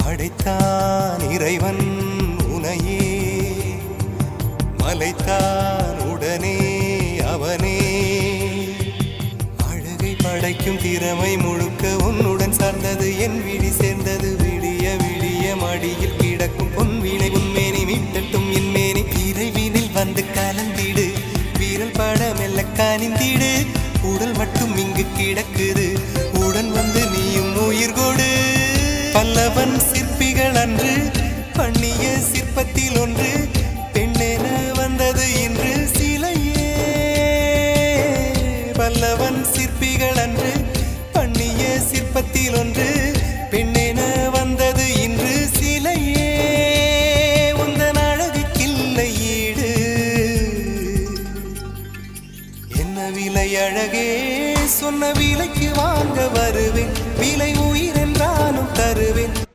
படைத்தான் இறைவன் உனையே, மலைத்தான் உடனே அவனே. அழகை படைக்கும் திறமை முழுக்க உன்னுடன் சார்ந்தது, என் விழி சேர்ந்தது. விடிய விடிய மடியில் கிடக்கும் பொன்வினை உன்மேனி மீட்டட்டும் என்மேனி. இறைவினில் வந்து கலந்திடு, வீரல் பட மெல்ல காணிந்திடு. உடல் மட்டும் இங்கு கிடக்குது, உடன் வந்து நீயும் உயிர் கொடு. பல்லவன் சிற்பிகள் அன்று பண்ணிய சிற்பத்தில் ஒன்று, பெண்ணென வந்தது இன்று சிலையே. பல்லவன் சிற்பிகள் அன்று பண்ணிய சிற்பத்தில் ஒன்று, பெண்ணென வந்தது இன்று சிலையே. உந்தன் அழகுக்கில்லை ஈடு, என்ன விலை அழகே, சொன்ன விலைக்கு வாங்க வருவேன். விலை உயிரை